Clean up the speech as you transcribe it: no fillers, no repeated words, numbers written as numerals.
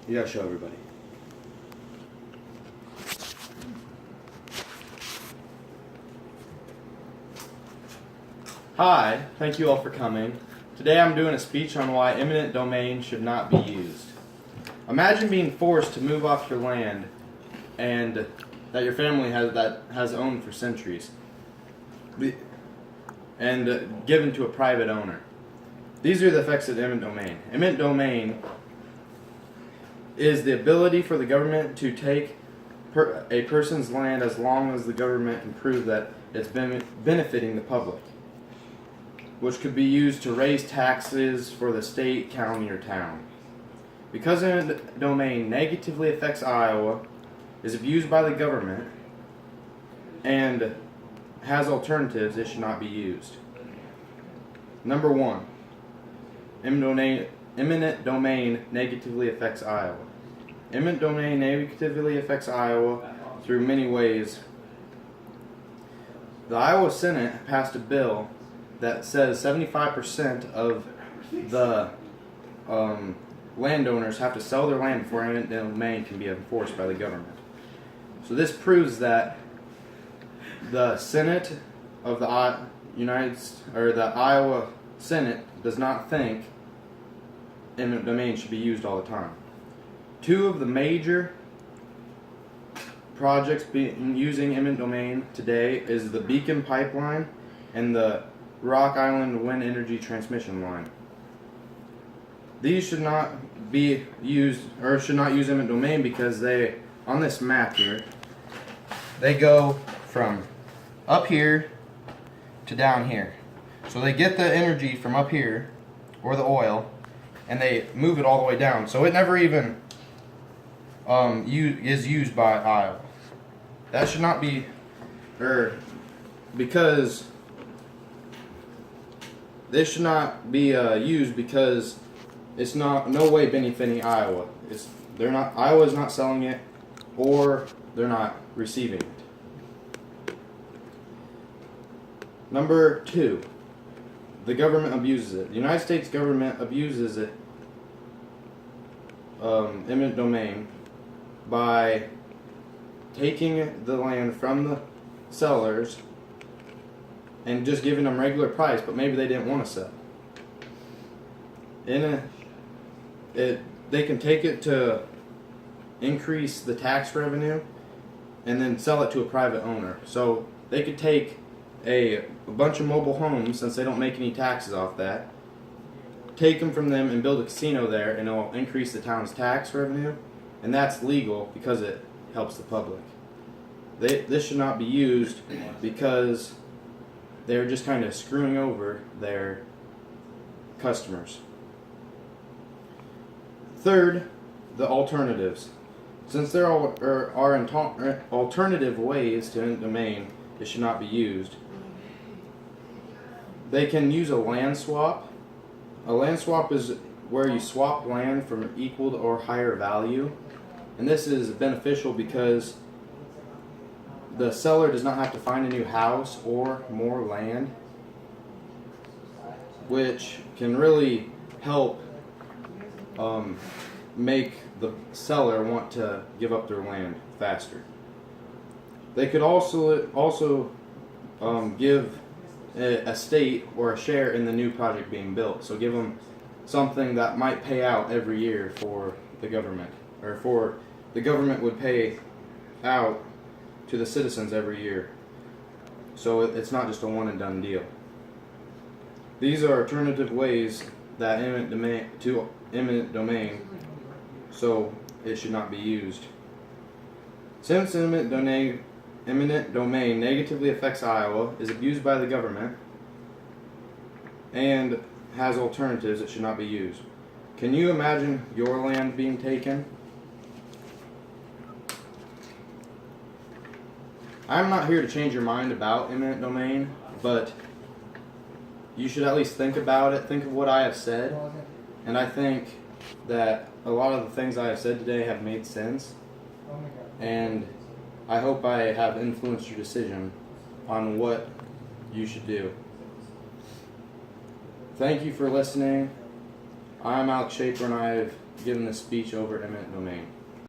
You gotta show everybody. Hi, thank you all for coming. Today I'm doing a speech on why eminent domain should not be used. Imagine being forced to move off your land and that your family has owned for centuries and given to a private owner. These are the effects of eminent domain. Eminent domain is the ability for the government to take a person's land as long as the government can prove that it's benefiting the public, which could be used to raise taxes for the state, county, or town. Because eminent domain negatively affects Iowa, is abused by the government, and has alternatives, it should not be used. Number 1, eminent domain negatively affects Iowa. Eminent domain negatively affects Iowa through many ways. The Iowa Senate passed a bill that says 75% of the landowners have to sell their land before eminent domain can be enforced by the government. So this proves that the Senate of the Iowa Senate does not think eminent domain should be used all the time. 2 of the major projects using eminent domain today is the Beacon Pipeline and the Rock Island Wind Energy Transmission Line. These should not be used, or should not use eminent domain, because they, on this map here, they go from up here to down here. So they get the energy from up here, or the oil, and they move it all the way down. So it never even is used by Iowa. That should not be, because this should not be used, because it's no way benefiting Iowa. Iowa's not selling it, or they're not receiving it. Number 2, the government abuses it. The United States government abuses it, eminent domain, by taking the land from the sellers and just giving them regular price, but maybe they didn't want to sell. They can take it to increase the tax revenue and then sell it to a private owner. So they could take a bunch of mobile homes, since they don't make any taxes off that, take them from them and build a casino there, and it will increase the town's tax revenue, and that's legal because it helps the public. This should not be used, because they're just kind of screwing over their customers. Third, the alternatives. Since there are alternative ways to eminent domain, it should not be used. They can use a land swap. A land swap is where you swap land from equal or higher value. And this is beneficial because the seller does not have to find a new house or more land, which can really help make the seller want to give up their land faster. They could also give a state or a share in the new project being built. So give them something that might pay out every year for the government, or for the government would pay out to the citizens every year. So it's not just a one and done deal. These are alternative ways that eminent domain, so it should not be used. Since eminent domain negatively affects Iowa, is abused by the government, and has alternatives, it should not be used. Can you imagine your land being taken? I'm not here to change your mind about eminent domain, but you should at least think about it. Think of what I have said, and I think that a lot of the things I have said today have made sense, and I hope I have influenced your decision on what you should do. Thank you for listening. I'm Alex Schaper, and I've given this speech over eminent domain.